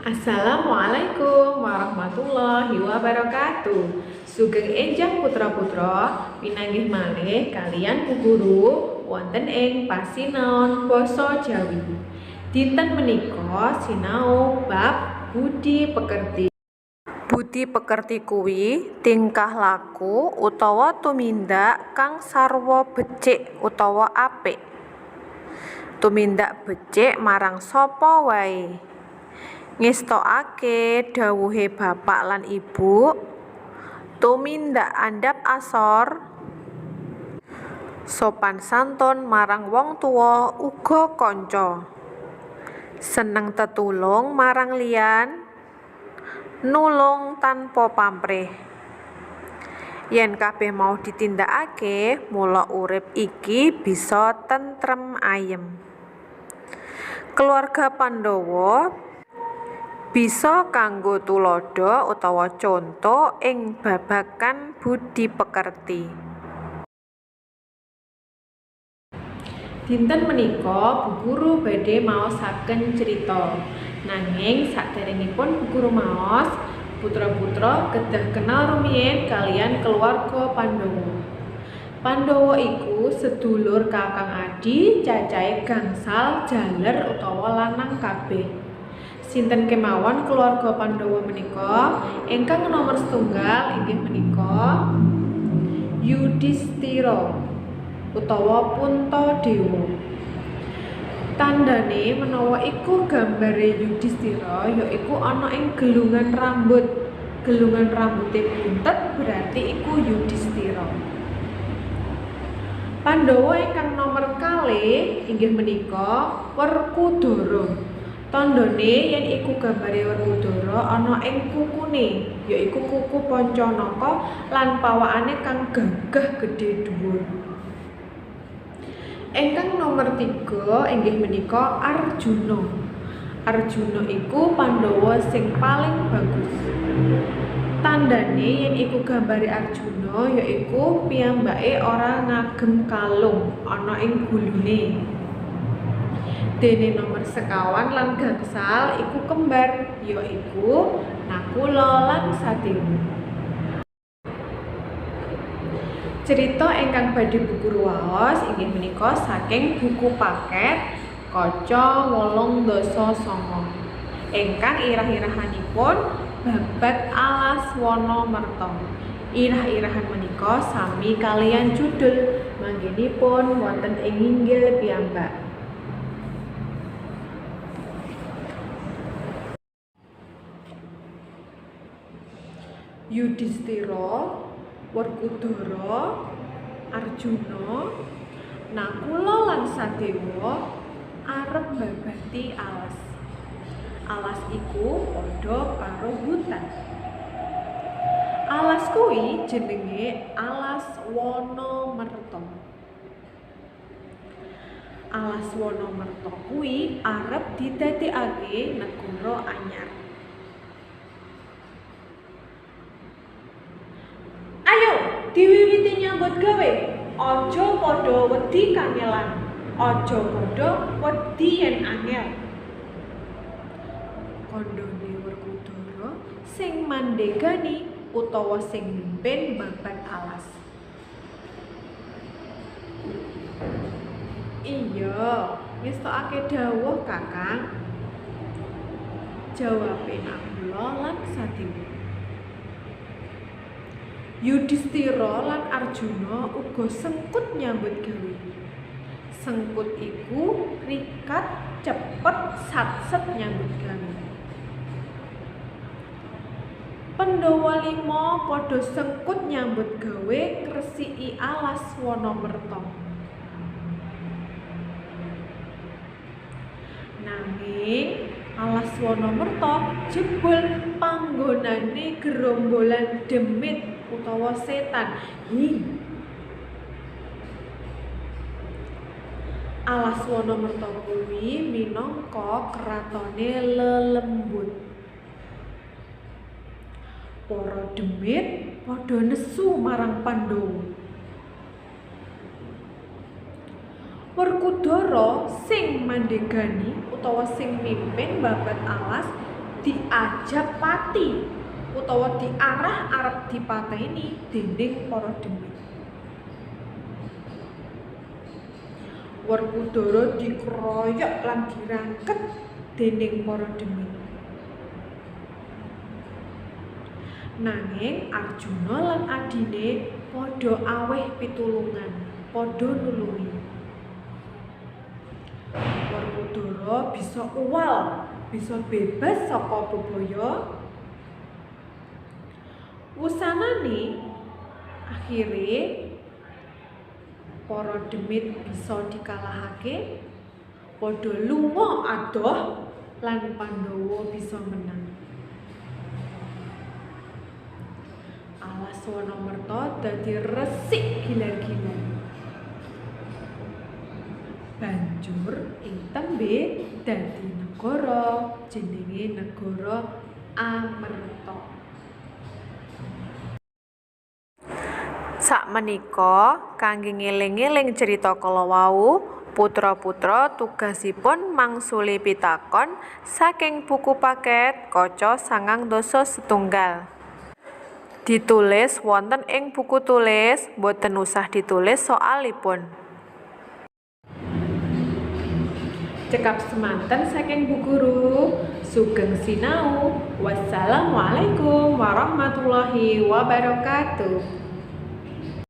Assalamualaikum warahmatullahi wabarakatuh. Sugeng enjang putra-putra pinanggih malih kalian Bu Guru wonten ing pasinaon basa Jawi. Dinten menika sinau bab budi pekerti. Budi pekerti kuwi tingkah laku utawa tumindak kang sarwa becik utawa apik. Tumindak becik marang sapa wae. Ngestokake dawuhe bapak lan ibu, tumindak andhap asor, sopan santun marang wong tuwa uga kanca, seneng tetulung marang liyan, nulung tanpa pamrih. Yen kabeh mau ditindakake, mula urip iki bisa tentrem ayem. Keluarga Pandhawa bisa kanggo tuladha utawa conto ing babagan budi pekerti. Dinten menika Bu Guru badhe maosaken crita. Nanging saderengipun Bu Guru maos, putra-putra kedah kenal rumiyin kalian keluarga Pandhawa. Pandhawa iku sedulur kakang adi, cacahe gangsal jaler utawa lanang kabeh. Sinten kemawon keluarga Pandhawa menika ingkang nomor setunggal inggih menika Yudhistira utawa Puntadewa. Tandane menawa iku gambare Yudhistira yaiku ana ing gelungan rambut. Gelungan rambute buntet berarti iku Yudhistira. Pandhawa ingkang nomor kalih inggih menika Werkudara. Tandane yen iku gambare Werkudara ana ing kukune, yaiku kuku Pancanaka lan pawakane kang gagah gedhe dhuwur. Ingkang nomor 3 inggih menika Arjuna. Arjuna iku Pandhawa sing paling bagus. Tandane yen iku gambare Arjuna yaiku piyambake ora ngagem kalung ana ing gulune. Dene nomor sekawan lan gangsal iku kembar yaiku Nakula lan Sadewa. Cerita ingkang badhe Bu Guru waos inggih menika saking buku paket Kaca 8/9 ingkang irah-irahanipun babat alas wana merta. Irah-irahan menika sami kalian judul manggenipun wonten ing inggil piyambak. Yudhistira, Werkudara, Arjuna, Nakula lan Sadewa arep mbabati alas. Alas iku padha karo hutan. Alas kuwi jenenge Alas Wanamerta. Alas Wanamerta kuwi arep didadekake negara anyar. Diwiwiti nyambut gawe, aja padha wedi kangelan, aja padha wedi yen angel. Kandhane Werkudara sing mandhegani utawa sing mimpin babat alas. Iya, ngestokake dawuh Kakang. Jawabe Nakula lan Sadewa. Yudhistira lan Arjuna uga sengkut nyambut gawe. Sengkut iku rikat, cepet, satset nyambut gawe. Pandhawa 5 padha sengkut nyambut gawe ngresiki alas Wanamerta. Nanging alas Wanamerta jebul panggonane gerombolan demit utawa setan. Alas Wanamerta kuwi minangka kratone lelembut. Para demit padha nesu marang Pandhawa. Werkudara sing mandhegani utawa sing mimpin babat alas diajak pati utawa diarah arep dipateni dening para demit. Werkudara dikeroyok lan dirangket dening para demit. Nanging Arjuna lan adine padha aweh pitulungan, padha nulungi. Werkudara bisa uwal, bisa bebas saka bebaya. Wusanane akhire para demit bisa dikalahake, padha lunga adoh lan Pandhawa bisa menang. Alas Wanamerta dadi resik gilar-gilar. Banjur ing tembe dadi negara jenenge negara Amerta. Sakmenika kangge ngeling-eling cerita kala wau, putra-putra tugasipun mangsuli pitakon saking buku paket Kaca 9.setunggal. Ditulis wonten ing buku tulis, boten usah ditulis soalipun. Cekap semanten saking Bu Guru. Sugeng sinau. Wassalamualaikum warahmatullahi wabarakatuh.